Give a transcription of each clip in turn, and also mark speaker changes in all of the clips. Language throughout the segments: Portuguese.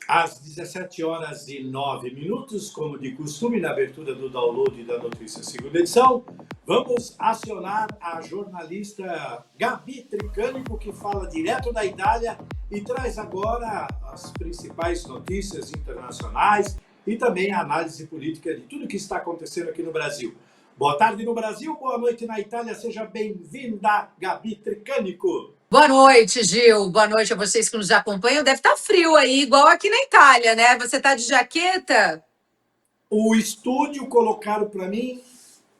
Speaker 1: Às 17h09, como de costume, na abertura do download da notícia segunda edição, vamos acionar a jornalista Gabi Tricânico, que fala direto da Itália e traz agora as principais notícias internacionais e também a análise política de tudo que está acontecendo aqui no Brasil. Boa tarde no Brasil, boa noite na Itália, seja bem-vinda, Gabi Tricânico.
Speaker 2: Boa noite, Gil. Boa noite a vocês que nos acompanham. Deve estar frio aí, igual aqui na Itália, né? Você está de jaqueta?
Speaker 1: O estúdio colocaram para mim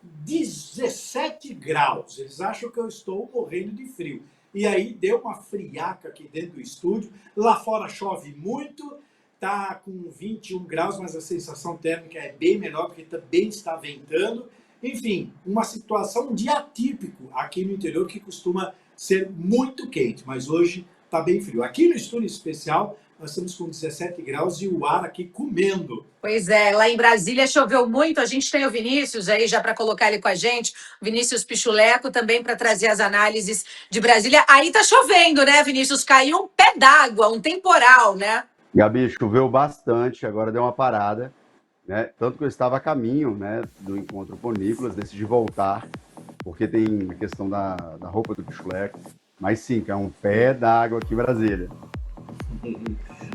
Speaker 1: 17 graus. Eles acham que eu estou morrendo de frio. E aí deu uma friaca aqui dentro do estúdio. Lá fora chove muito, tá com 21 graus, mas a sensação térmica é bem menor, porque também está ventando. Enfim, uma situação, um dia atípico aqui no interior, que costuma ser muito quente, mas hoje está bem frio. Aqui no estúdio especial, nós estamos com 17 graus e o ar aqui comendo.
Speaker 2: Pois é, lá em Brasília choveu muito. A gente tem o Vinícius aí já para colocar ele com a gente, Vinícius Pichuleco, também para trazer as análises de Brasília. Aí tá chovendo, né, Vinícius? Caiu um pé d'água, um temporal, né?
Speaker 3: Gabi, choveu bastante, agora deu uma parada, né? Tanto que eu estava a caminho, né, do encontro com o Nicolas, decidi voltar, porque tem a questão da roupa do Pichuleco. Mas sim, que é um pé d'água aqui em Brasília.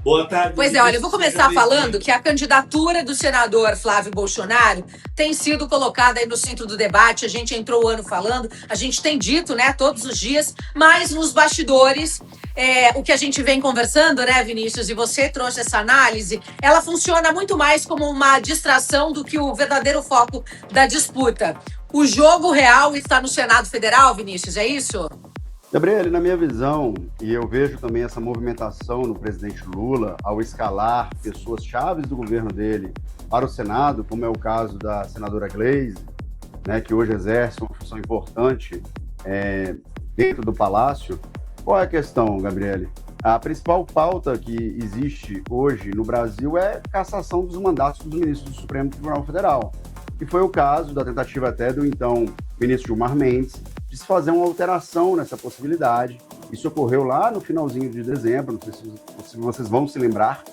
Speaker 1: Boa tarde.
Speaker 2: Pois é, olha, eu vou começar falando que a candidatura do senador Flávio Bolsonaro tem sido colocada aí no centro do debate. A gente entrou o ano falando, a gente tem dito, né, todos os dias, mas nos bastidores, o que a gente vem conversando, né, Vinícius, e você trouxe essa análise, ela funciona muito mais como uma distração do que o verdadeiro foco da disputa. O jogo real está no Senado Federal, Vinícius, é isso?
Speaker 3: Gabriel, na minha visão, e eu vejo também essa movimentação no presidente Lula ao escalar pessoas chaves do governo dele para o Senado, como é o caso da senadora Gleisi, né, que hoje exerce uma função importante dentro do Palácio. Qual é a questão, Gabriel? A principal pauta que existe hoje no Brasil é a cassação dos mandatos dos ministros do Supremo Tribunal Federal, que foi o caso da tentativa até do então ministro Gilmar Mendes de se fazer uma alteração nessa possibilidade. Isso ocorreu lá no finalzinho de dezembro, não sei se vocês vão se lembrar.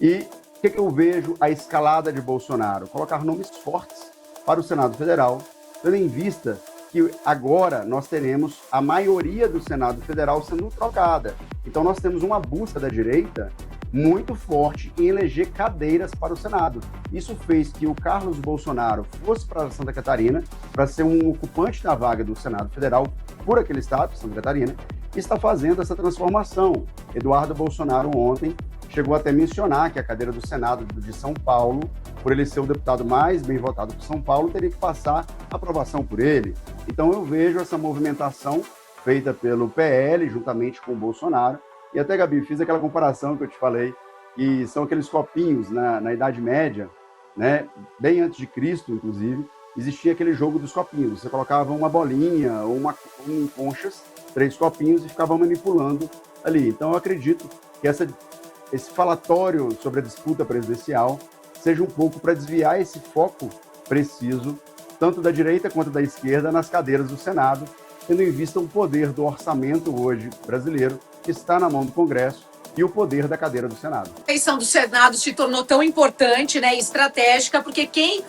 Speaker 3: E o que eu vejo a escalada de Bolsonaro? Colocar nomes fortes para o Senado Federal, tendo em vista que agora nós teremos a maioria do Senado Federal sendo trocada. Então nós temos uma busca da direita muito forte em eleger cadeiras para o Senado. Isso fez que o Carlos Bolsonaro fosse para Santa Catarina para ser um ocupante da vaga do Senado Federal por aquele estado, Santa Catarina, e está fazendo essa transformação. Eduardo Bolsonaro ontem chegou até a mencionar que a cadeira do Senado de São Paulo, por ele ser o deputado mais bem votado de São Paulo, teria que passar aprovação por ele. Então eu vejo essa movimentação feita pelo PL juntamente com o Bolsonaro. E até, Gabi, fiz aquela comparação que eu te falei, que são aqueles copinhos na Idade Média, né? Bem antes de Cristo, inclusive, existia aquele jogo dos copinhos. Você colocava uma bolinha ou em conchas, 3 copinhos, e ficava manipulando ali. Então, eu acredito que esse falatório sobre a disputa presidencial seja um pouco para desviar esse foco preciso, tanto da direita quanto da esquerda, nas cadeiras do Senado, tendo em vista o poder do orçamento hoje brasileiro, que está na mão do Congresso, e o poder da cadeira do Senado.
Speaker 2: A eleição do Senado se tornou tão importante, né, e estratégica, porque quem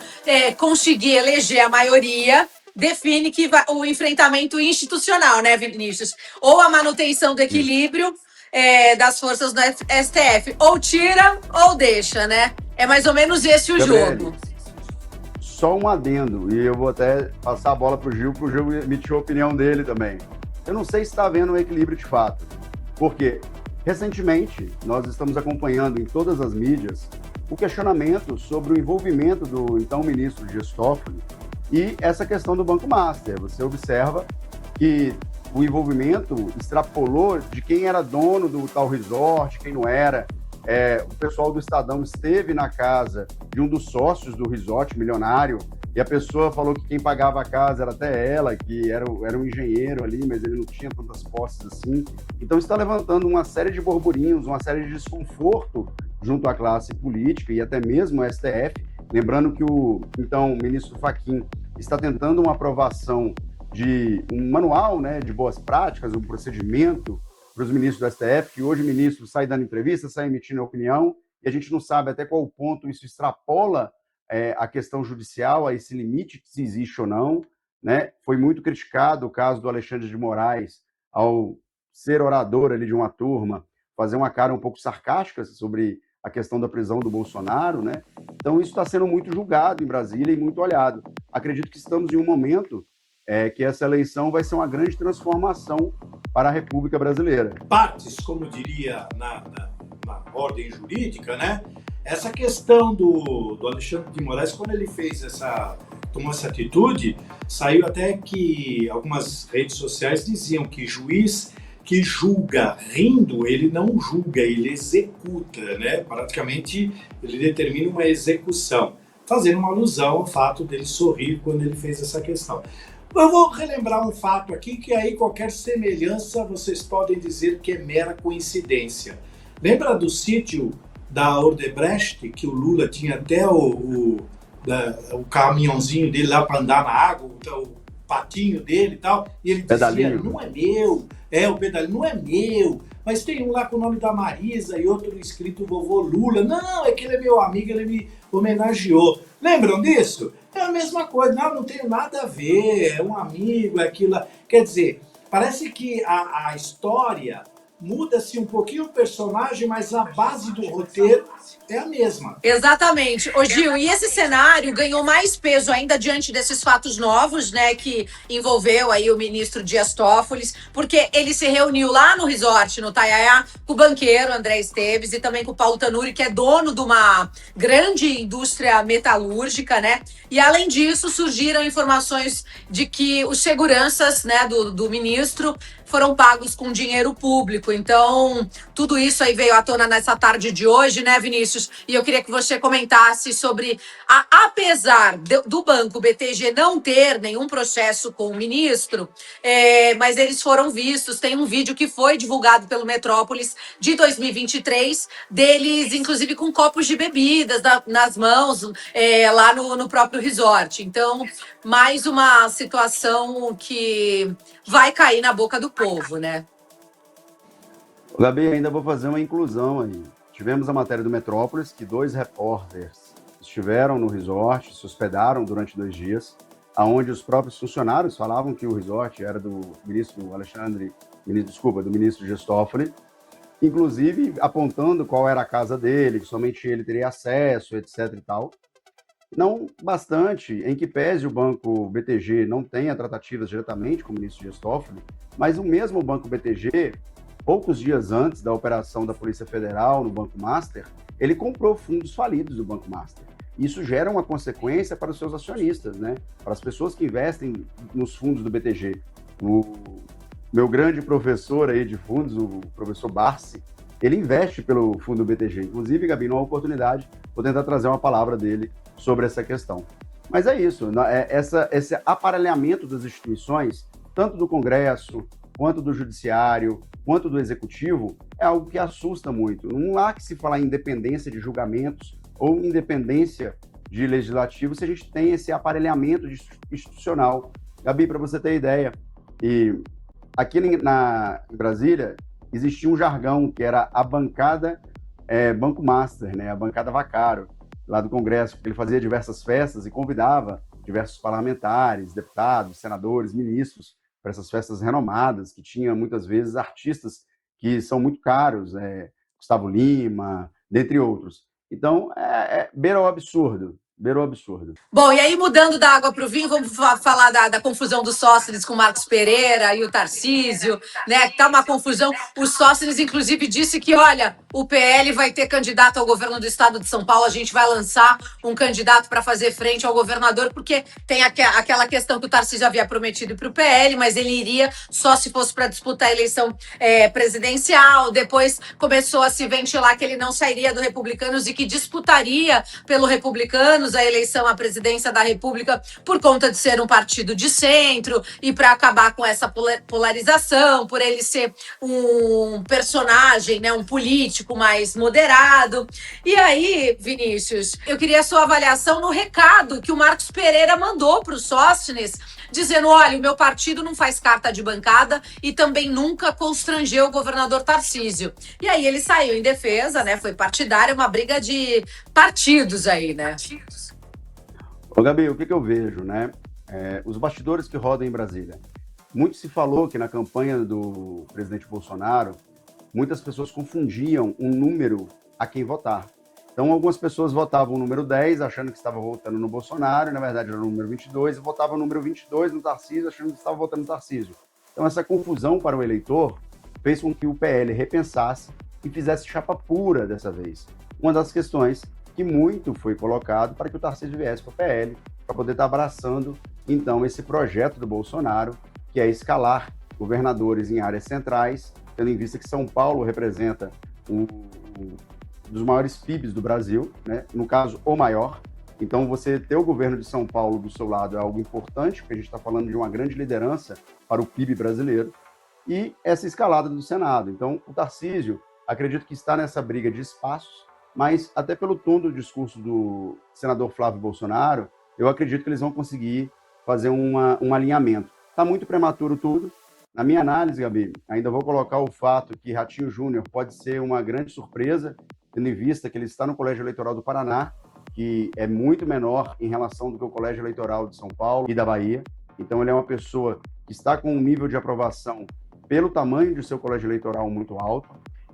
Speaker 2: conseguir eleger a maioria define que o enfrentamento institucional, né, Vinícius? Ou a manutenção do equilíbrio das forças do STF. Ou tira ou deixa, né? É mais ou menos esse o jogo.
Speaker 3: Só um adendo, e eu vou até passar a bola para o Gil emitir a opinião dele também. Eu não sei se está havendo um equilíbrio de fato, porque recentemente nós estamos acompanhando em todas as mídias o questionamento sobre o envolvimento do então ministro Dias Toffoli e essa questão do Banco Master. Você observa que o envolvimento extrapolou de quem era dono do tal resort, quem não era. O pessoal do Estadão esteve na casa de um dos sócios do resort milionário e a pessoa falou que quem pagava a casa era até ela, que era um engenheiro ali, mas ele não tinha tantas posses assim. Então está levantando uma série de burburinhos, uma série de desconforto junto à classe política e até mesmo o STF. Lembrando que o então ministro Fachin está tentando uma aprovação de um manual, né, de boas práticas, um procedimento para os ministros do STF, que hoje o ministro sai dando entrevista, sai emitindo opinião, e a gente não sabe até qual ponto isso extrapola a questão judicial, a esse limite, se existe ou não, né? Foi muito criticado o caso do Alexandre de Moraes, ao ser orador ali de uma turma, fazer uma cara um pouco sarcástica sobre a questão da prisão do Bolsonaro, né? Então isso está sendo muito julgado em Brasília e muito olhado. Acredito que estamos em um momento que essa eleição vai ser uma grande transformação para a República Brasileira.
Speaker 1: Partes, como diria na ordem jurídica, né? Essa questão do Alexandre de Moraes, quando ele tomou essa atitude, saiu até que algumas redes sociais diziam que juiz que julga rindo, ele não julga, ele executa, né? Praticamente ele determina uma execução, fazendo uma alusão ao fato dele sorrir quando ele fez essa questão. Eu vou relembrar um fato aqui, que aí qualquer semelhança vocês podem dizer que é mera coincidência. Lembra do sítio da Odebrecht, que o Lula tinha até o caminhãozinho dele lá para andar na água, o patinho dele e tal, e ele dizia, não é meu, o pedalinho não é meu, mas tem um lá com o nome da Marisa e outro escrito vovô Lula, não, é que ele é meu amigo, ele me homenageou. Lembram disso? É a mesma coisa, não tenho nada a ver, é um amigo, é aquilo. Quer dizer, parece que a história muda-se um pouquinho o personagem, mas a base do roteiro é a mesma.
Speaker 2: Exatamente. Ô Gil, e esse cenário ganhou mais peso ainda diante desses fatos novos, né, que envolveu aí o ministro Dias Toffoli, porque ele se reuniu lá no resort, no Taiaiá, com o banqueiro André Esteves e também com o Paulo Tanuri, que é dono de uma grande indústria metalúrgica, né? E além disso, surgiram informações de que os seguranças, né, do ministro foram pagos com dinheiro público. Então, tudo isso aí veio à tona nessa tarde de hoje, né, Vinícius? E eu queria que você comentasse sobre, apesar do banco BTG não ter nenhum processo com o ministro, mas eles foram vistos, tem um vídeo que foi divulgado pelo Metrópolis de 2023, deles, inclusive, com copos de bebidas nas mãos, lá no próprio resort. Então, mais uma situação que vai cair na boca do povo, né?
Speaker 3: Gabi, ainda vou fazer uma inclusão aí. Tivemos a matéria do Metrópolis, que 2 repórteres estiveram no resort, se hospedaram durante 2 dias, aonde os próprios funcionários falavam que o resort era do ministro do ministro Dias Toffoli, inclusive apontando qual era a casa dele, que somente ele teria acesso, etc. e tal. Não bastante, em que pese o banco BTG não tenha tratativas diretamente com o ministro Dias Toffoli, mas o mesmo banco BTG, poucos dias antes da operação da Polícia Federal no Banco Master, ele comprou fundos falidos do Banco Master. Isso gera uma consequência para os seus acionistas, né? Para as pessoas que investem nos fundos do BTG. O meu grande professor aí de fundos, o professor Barsi, ele investe pelo fundo BTG. Inclusive, Gabi, numa oportunidade, vou tentar trazer uma palavra dele sobre essa questão. Mas é isso, esse aparelhamento das instituições, tanto do Congresso, quanto do Judiciário, quanto do Executivo, é algo que assusta muito. Não há que se falar em independência de julgamentos ou independência de legislativo se a gente tem esse aparelhamento institucional. Gabi, para você ter ideia, aqui em Brasília existia um jargão que era a bancada Banco Master, né? A bancada Vaccaro, lá do Congresso, porque ele fazia diversas festas e convidava diversos parlamentares, deputados, senadores, ministros para essas festas renomadas, que tinha muitas vezes artistas que são muito caros, Gustavo Lima, dentre outros. Então, beira o absurdo. Beirou absurdo.
Speaker 2: Bom, e aí mudando da água para o vinho, vamos falar da confusão dos Sócrates com o Marcos Pereira e o Tarcísio, né? Tá uma confusão. O Sócrates, inclusive, disse que, olha, o PL vai ter candidato ao governo do estado de São Paulo, a gente vai lançar um candidato para fazer frente ao governador, porque tem aquela questão que o Tarcísio havia prometido para o PL, mas ele iria só se fosse para disputar a eleição presidencial. Depois começou a se ventilar que ele não sairia do Republicanos e que disputaria pelo Republicanos a eleição à presidência da República por conta de ser um partido de centro e para acabar com essa polarização, por ele ser um personagem, né, um político mais moderado. E aí, Vinícius, eu queria a sua avaliação no recado que o Marcos Pereira mandou para o Sócrates, dizendo: olha, o meu partido não faz carta de bancada e também nunca constrangeu o governador Tarcísio. E aí ele saiu em defesa, né? Foi partidária, uma briga de partidos aí, né?
Speaker 3: Ô, Gabi, o que eu vejo, né? Os bastidores que rodam em Brasília. Muito se falou que na campanha do presidente Bolsonaro, muitas pessoas confundiam um número a quem votar. Então, algumas pessoas votavam o número 10, achando que estava votando no Bolsonaro, e na verdade era o número 22, e votavam o número 22 no Tarcísio, achando que estava votando no Tarcísio. Então, essa confusão para o eleitor fez com que o PL repensasse e fizesse chapa pura dessa vez. Uma das questões que muito foi colocado para que o Tarcísio viesse para o PL, para poder estar abraçando, então, esse projeto do Bolsonaro, que é escalar governadores em áreas centrais, tendo em vista que São Paulo representa um dos maiores PIBs do Brasil, né? No caso, o maior. Então, você ter o governo de São Paulo do seu lado é algo importante, porque a gente está falando de uma grande liderança para o PIB brasileiro, e essa escalada do Senado. Então, o Tarcísio, acredito que está nessa briga de espaços, mas até pelo tom do discurso do senador Flávio Bolsonaro, eu acredito que eles vão conseguir fazer um alinhamento. Está muito prematuro tudo. Na minha análise, Gabi, ainda vou colocar o fato que Ratinho Júnior pode ser uma grande surpresa, tendo em vista que ele está no Colégio Eleitoral do Paraná, que é muito menor em relação do que o Colégio Eleitoral de São Paulo e da Bahia. Então, ele é uma pessoa que está com um nível de aprovação pelo tamanho de seu colégio eleitoral muito alto.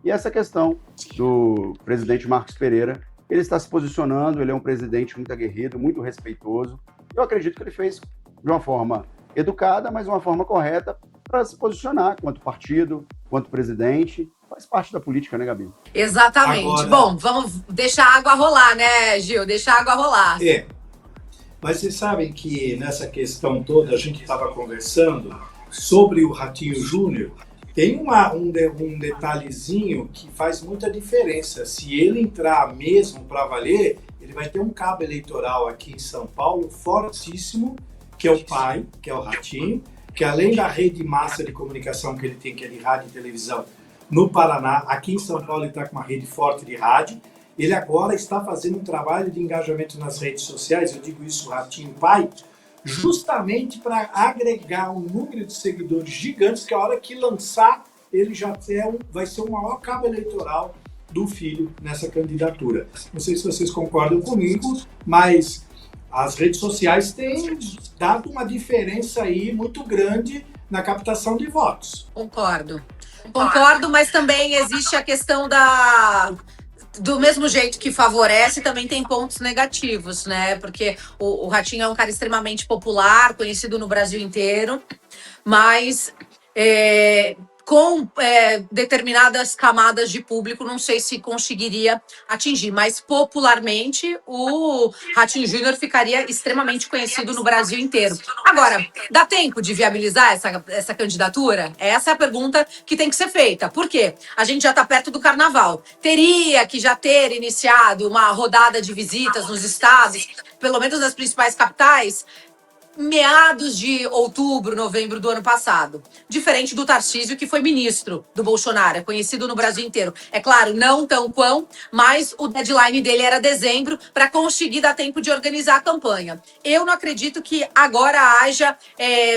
Speaker 3: E essa questão do presidente Marcos Pereira, ele está se posicionando, ele é um presidente muito aguerrido, muito respeitoso. Eu acredito que ele fez de uma forma educada, mas de uma forma correta para se posicionar quanto partido, quanto presidente. Faz parte da política, né, Gabi?
Speaker 2: Exatamente. Agora... Bom, vamos deixar a água rolar, né, Gil? Deixar a água rolar.
Speaker 1: Mas vocês sabem que nessa questão toda, a gente estava conversando sobre o Ratinho Júnior, tem um detalhezinho que faz muita diferença. Se ele entrar mesmo para valer, ele vai ter um cabo eleitoral aqui em São Paulo fortíssimo, que é o pai, que é o Ratinho, que além da rede massa de comunicação que ele tem, que é de rádio e televisão, no Paraná, aqui em São Paulo ele está com uma rede forte de rádio. Ele agora está fazendo um trabalho de engajamento nas redes sociais, eu digo isso, Ratinho pai, justamente para agregar um número de seguidores gigantes, que a hora que lançar, ele já vai ser o maior cabo eleitoral do filho nessa candidatura. Não sei se vocês concordam comigo, mas as redes sociais têm dado uma diferença aí muito grande na captação de votos.
Speaker 2: Concordo, mas também existe a questão do mesmo jeito que favorece, também tem pontos negativos, né? Porque o Ratinho é um cara extremamente popular, conhecido no Brasil inteiro, mas com determinadas camadas de público, não sei se conseguiria atingir, mas popularmente o Ratinho Júnior ficaria extremamente conhecido no Brasil inteiro. Agora, dá tempo de viabilizar essa candidatura? Essa é a pergunta que tem que ser feita. Por quê? A gente já está perto do Carnaval. Teria que já ter iniciado uma rodada de visitas nos estados, pelo menos nas principais capitais, meados de outubro, novembro do ano passado. Diferente do Tarcísio, que foi ministro do Bolsonaro, é conhecido no Brasil inteiro. É claro, não tão quão, mas o deadline dele era dezembro para conseguir dar tempo de organizar a campanha. Eu não acredito que agora haja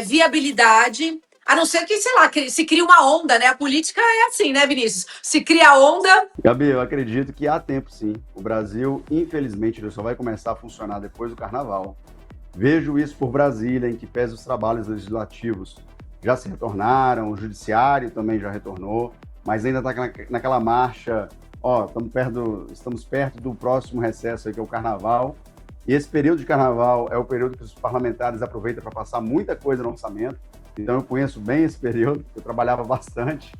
Speaker 2: viabilidade, a não ser que, sei lá, que se cria uma onda, né? A política é assim, né, Vinícius? Se cria a onda...
Speaker 3: Gabi, eu acredito que há tempo, sim. O Brasil, infelizmente, ele só vai começar a funcionar depois do Carnaval. Vejo isso por Brasília, em que pese os trabalhos legislativos já se retornaram, o judiciário também já retornou, mas ainda está naquela marcha, estamos perto do próximo recesso, aí, que é o Carnaval, e esse período de Carnaval é o período que os parlamentares aproveitam para passar muita coisa no orçamento, então eu conheço bem esse período, eu trabalhava bastante,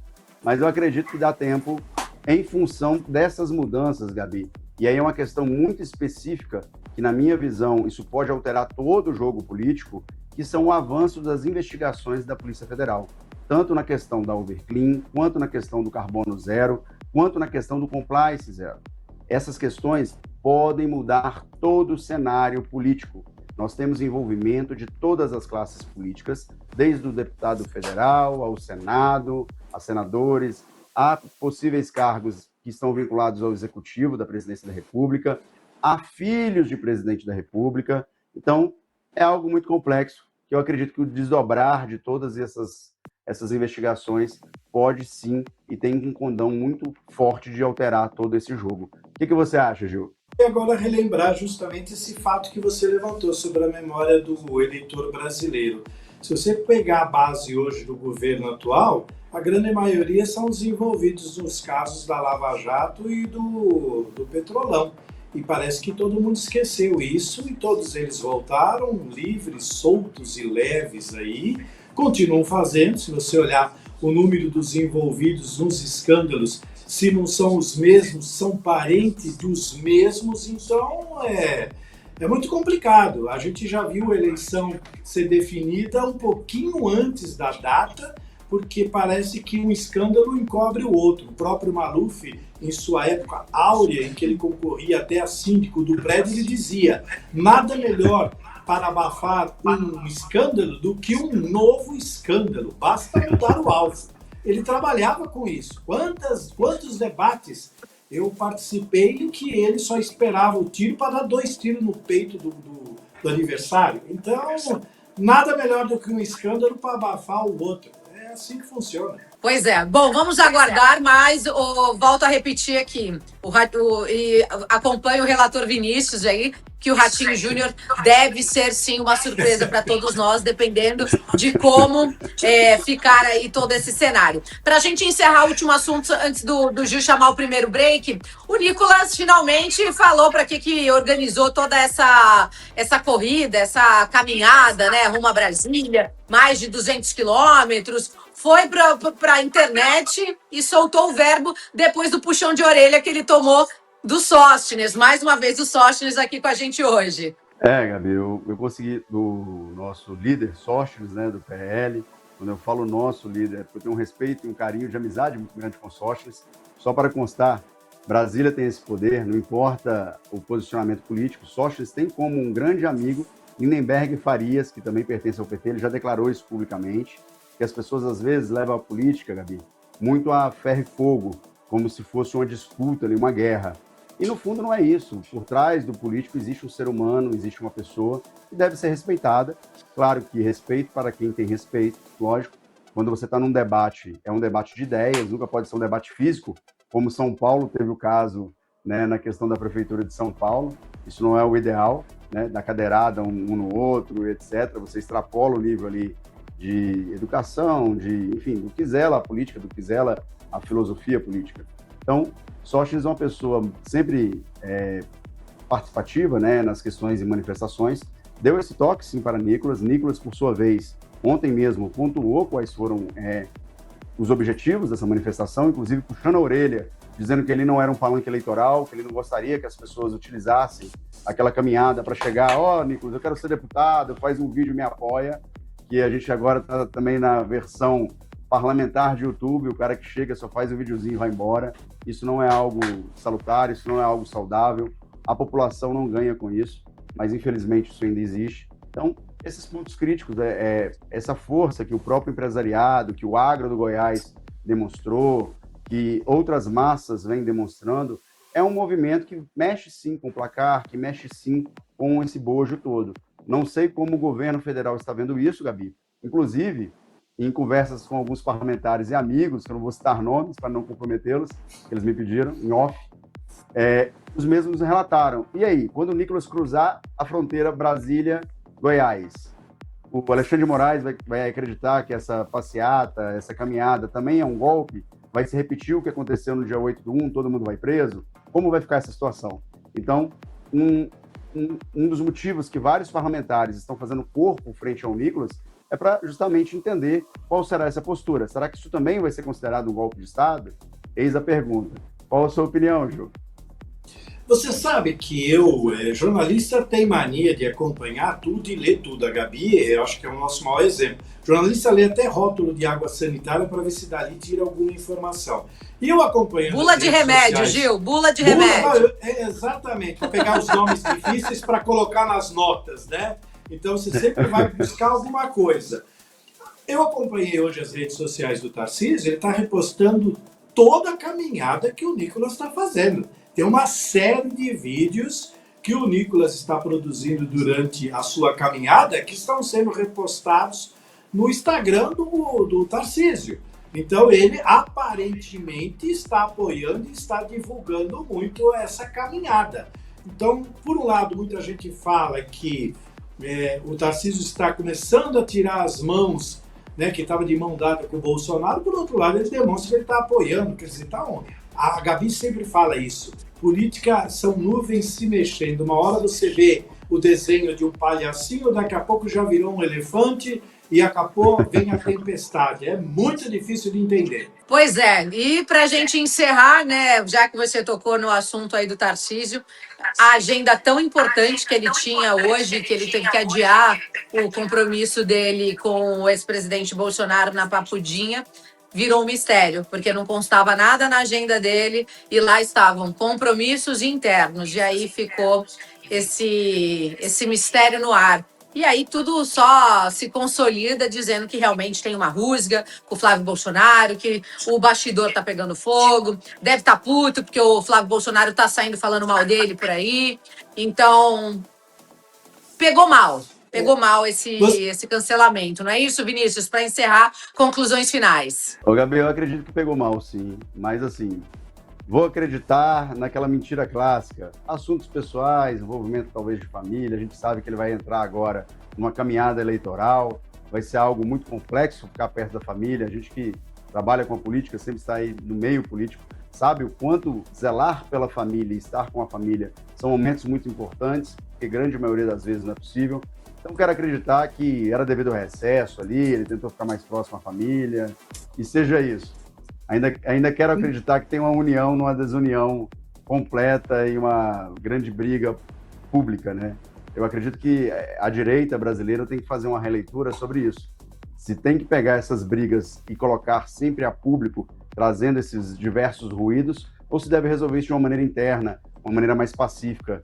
Speaker 3: mas eu acredito que dá tempo em função dessas mudanças, Gabi, e aí é uma questão muito específica que, na minha visão, isso pode alterar todo o jogo político, que são o avanço das investigações da Polícia Federal, tanto na questão da Overclean, quanto na questão do carbono zero, quanto na questão do compliance zero. Essas questões podem mudar todo o cenário político. Nós temos envolvimento de todas as classes políticas, desde o deputado federal, ao Senado, a senadores, a possíveis cargos que estão vinculados ao Executivo da Presidência da República, a filhos de presidente da República. Então, é algo muito complexo, que eu acredito que o desdobrar de todas essas investigações pode sim e tem um condão muito forte de alterar todo esse jogo. O que você acha, Gil?
Speaker 1: E agora relembrar justamente esse fato que você levantou sobre a memória do eleitor brasileiro. Se você pegar a base hoje do governo atual, a grande maioria são os envolvidos nos casos da Lava Jato e do Petrolão. E parece que todo mundo esqueceu isso e todos eles voltaram livres, soltos e leves aí, continuam fazendo. Se você olhar o número dos envolvidos nos escândalos, se não são os mesmos, são parentes dos mesmos, então é muito complicado. A gente já viu a eleição ser definida um pouquinho antes da data, porque parece que um escândalo encobre o outro. O próprio Maluf, em sua época áurea, em que ele concorria até a síndico do prédio, ele dizia: nada melhor para abafar um escândalo do que um novo escândalo, basta mudar o alvo. Ele trabalhava com isso. Quantos debates eu participei em que ele só esperava o tiro para dar 2 tiros no peito do adversário? Então, nada melhor do que um escândalo para abafar o outro. É assim que funciona.
Speaker 2: Pois é. Bom, vamos aguardar, mas volto a repetir aqui. E acompanho o relator Vinícius aí, que o Ratinho Júnior deve ser, sim, uma surpresa para todos nós, dependendo de como ficar aí todo esse cenário. Para a gente encerrar o último assunto, antes do Gil chamar o primeiro break, o Nicolas finalmente falou para que organizou toda essa corrida, essa caminhada, né, rumo a Brasília, mais de 200 quilômetros. Foi para a internet e soltou o verbo depois do puxão de orelha que ele tomou do Sóstenes. Mais uma vez o Sóstenes aqui com a gente hoje.
Speaker 3: Gabi, eu consegui, do nosso líder Sóstenes, né, do PL, quando eu falo nosso líder, porque eu tenho um respeito e um carinho de amizade muito grande com o Sóstenes. Só para constar, Brasília tem esse poder, não importa o posicionamento político, Sóstenes tem como um grande amigo Lindenberg Farias, que também pertence ao PT, ele já declarou isso publicamente, que as pessoas às vezes levam a política, Gabi, muito a ferro e fogo, como se fosse uma disputa, uma guerra. E no fundo não é isso. Por trás do político existe um ser humano, existe uma pessoa que deve ser respeitada. Claro que respeito para quem tem respeito, lógico. Quando você está num debate, é um debate de ideias, nunca pode ser um debate físico, como São Paulo teve o caso, né, na questão da Prefeitura de São Paulo. Isso não é o ideal, né, da cadeirada um no outro, etc. Você extrapola o nível ali de educação, enfim, do que zela a política, do que zela a filosofia política. Então, Sóstenes é uma pessoa sempre participativa, né, nas questões e manifestações. Deu esse toque, sim, para Nicolas. Nicolas, por sua vez, ontem mesmo pontuou quais foram os objetivos dessa manifestação, inclusive puxando a orelha, dizendo que ele não era um palanque eleitoral, que ele não gostaria que as pessoas utilizassem aquela caminhada para chegar: Nicolas, eu quero ser deputado, faz um vídeo, me apoia. Que a gente agora está também na versão parlamentar de YouTube, o cara que chega só faz um videozinho e vai embora. Isso não é algo salutar, isso não é algo saudável. A população não ganha com isso, mas infelizmente isso ainda existe. Então, esses pontos críticos, essa força que o próprio empresariado, que o agro do Goiás demonstrou, que outras massas vêm demonstrando, é um movimento que mexe sim com o placar, que mexe sim com esse bojo todo. Não sei como o governo federal está vendo isso, Gabi. Inclusive, em conversas com alguns parlamentares e amigos, que eu não vou citar nomes para não comprometê-los, que eles me pediram, em off, os mesmos relataram. E aí, quando o Nicolas cruzar a fronteira Brasília-Goiás, o Alexandre de Moraes vai acreditar que essa passeata, essa caminhada também é um golpe? Vai se repetir o que aconteceu no dia 8/1, todo mundo vai preso? Como vai ficar essa situação? Então, um dos motivos que vários parlamentares estão fazendo corpo frente ao Nicolas é para justamente entender qual será essa postura. Será que isso também vai ser considerado um golpe de Estado? Eis a pergunta. Qual a sua opinião, Ju?
Speaker 1: Você sabe que jornalista, tem mania de acompanhar tudo e ler tudo. A Gabi, eu acho que é o nosso maior exemplo. Jornalista lê até rótulo de água sanitária para ver se dali tira alguma informação. E eu acompanhando...
Speaker 2: Bula de remédio, sociais, Gil, bula de remédio.
Speaker 1: Exatamente, para pegar os nomes difíceis para colocar nas notas, né? Então você sempre vai buscar alguma coisa. Eu acompanhei hoje as redes sociais do Tarcísio, ele está repostando toda a caminhada que o Nicolas está fazendo. Tem uma série de vídeos que o Nicolas está produzindo durante a sua caminhada, que estão sendo repostados no Instagram do Tarcísio. Então, ele aparentemente está apoiando e está divulgando muito essa caminhada. Então, por um lado, muita gente fala que o Tarcísio está começando a tirar as mãos, né, que estava de mão dada com o Bolsonaro. Por outro lado, ele demonstra que ele está apoiando. Quer dizer, a Gabi sempre fala isso. Política são nuvens se mexendo. Uma hora você vê o desenho de um palhacinho, daqui a pouco já virou um elefante e acabou, vem a tempestade. É muito difícil de entender.
Speaker 2: Pois é, e para a gente encerrar, né, já que você tocou no assunto aí do Tarcísio, a agenda tão importante que ele tinha hoje, que ele teve que adiar o compromisso dele com o ex-presidente Bolsonaro na Papudinha, virou um mistério, porque não constava nada na agenda dele e lá estavam compromissos internos, e aí ficou esse mistério no ar. E aí tudo só se consolida dizendo que realmente tem uma rusga com o Flávio Bolsonaro, que o bastidor tá pegando fogo, deve estar puto porque o Flávio Bolsonaro tá saindo falando mal dele por aí. Então, pegou mal esse cancelamento, não é isso, Vinícius? Para encerrar, conclusões finais.
Speaker 3: Ô, Gabi, eu acredito que pegou mal, sim, mas assim, vou acreditar naquela mentira clássica. Assuntos pessoais, envolvimento talvez de família. A gente sabe que ele vai entrar agora numa caminhada eleitoral. Vai ser algo muito complexo ficar perto da família. A gente que trabalha com a política, sempre está aí no meio político, sabe o quanto zelar pela família e estar com a família são momentos muito importantes, que grande maioria das vezes não é possível. Então, quero acreditar que era devido ao recesso ali, ele tentou ficar mais próximo à família, e seja isso. Ainda quero acreditar que tem uma união, numa desunião completa e uma grande briga pública, né? Eu acredito que a direita brasileira tem que fazer uma releitura sobre isso. Se tem que pegar essas brigas e colocar sempre a público, trazendo esses diversos ruídos, ou se deve resolver isso de uma maneira interna, uma maneira mais pacífica,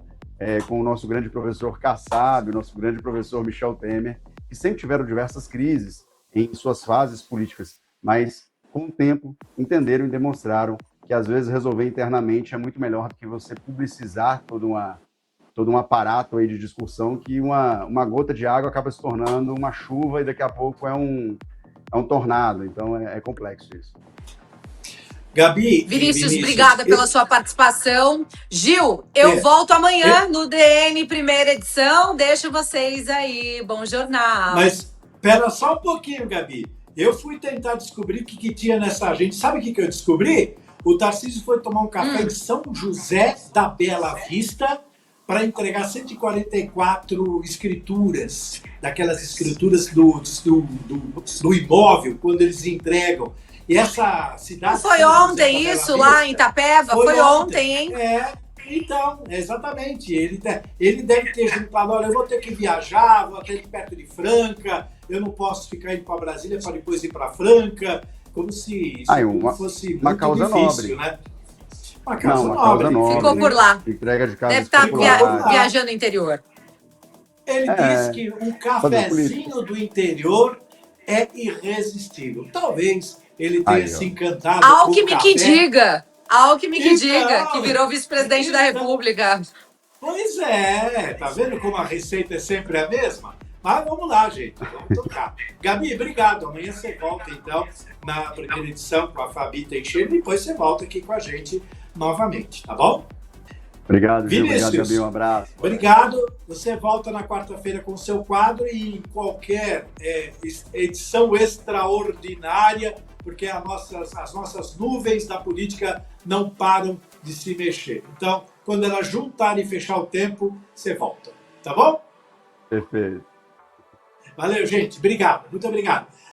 Speaker 3: com o nosso grande professor Kassab, o nosso grande professor Michel Temer, que sempre tiveram diversas crises em suas fases políticas, mas com o tempo, entenderam e demonstraram que, às vezes, resolver internamente é muito melhor do que você publicizar todo um aparato aí de discussão que uma gota de água acaba se tornando uma chuva e daqui a pouco é um tornado. Então, é complexo isso.
Speaker 1: Gabi.
Speaker 2: Vinícius, obrigada pela sua participação. Gil, eu volto amanhã no DN Primeira Edição. Deixo vocês aí. Bom jornal.
Speaker 1: Mas, espera só um pouquinho, Gabi. Eu fui tentar descobrir o que tinha nessa agenda. Sabe o que eu descobri? O Tarcísio foi tomar um café em São José da Bela Vista para entregar 144 escrituras, daquelas escrituras do imóvel, quando eles entregam. E essa cidade...
Speaker 2: Não foi ontem isso lá em Itapeva? Foi ontem, hein?
Speaker 1: Então, exatamente. Ele deve ter juntado, olha, eu vou ter que viajar, vou ter que ir perto de Franca, eu não posso ficar indo para Brasília para depois ir para Franca, como se isso fosse
Speaker 3: uma
Speaker 1: muito
Speaker 3: causa
Speaker 1: difícil,
Speaker 3: nobre.
Speaker 1: né? Uma causa nobre.
Speaker 2: Ficou por lá.
Speaker 3: Entrega de casa.
Speaker 2: Deve estar viajando no interior.
Speaker 1: Ele disse que um cafezinho do interior é irresistível. Talvez ele tenha se encantado com o café.
Speaker 2: Alckmin que diga, que virou vice-presidente da República.
Speaker 1: Pois é, tá vendo como a receita é sempre a mesma? Mas vamos lá, gente, vamos tocar. Gabi, obrigado. Amanhã você volta, então, na primeira edição com a Fabi Teixeira, e depois você volta aqui com a gente novamente, tá bom?
Speaker 3: Obrigado,
Speaker 1: Vinícius.
Speaker 3: Obrigado, Gabi, um abraço.
Speaker 1: Obrigado. Você volta na quarta-feira com o seu quadro e em qualquer edição extraordinária, porque as nossas nuvens da política não param de se mexer. Então, quando elas juntarem e fechar o tempo, você volta. Tá bom?
Speaker 3: Perfeito.
Speaker 1: Valeu, gente. Obrigado. Muito obrigado.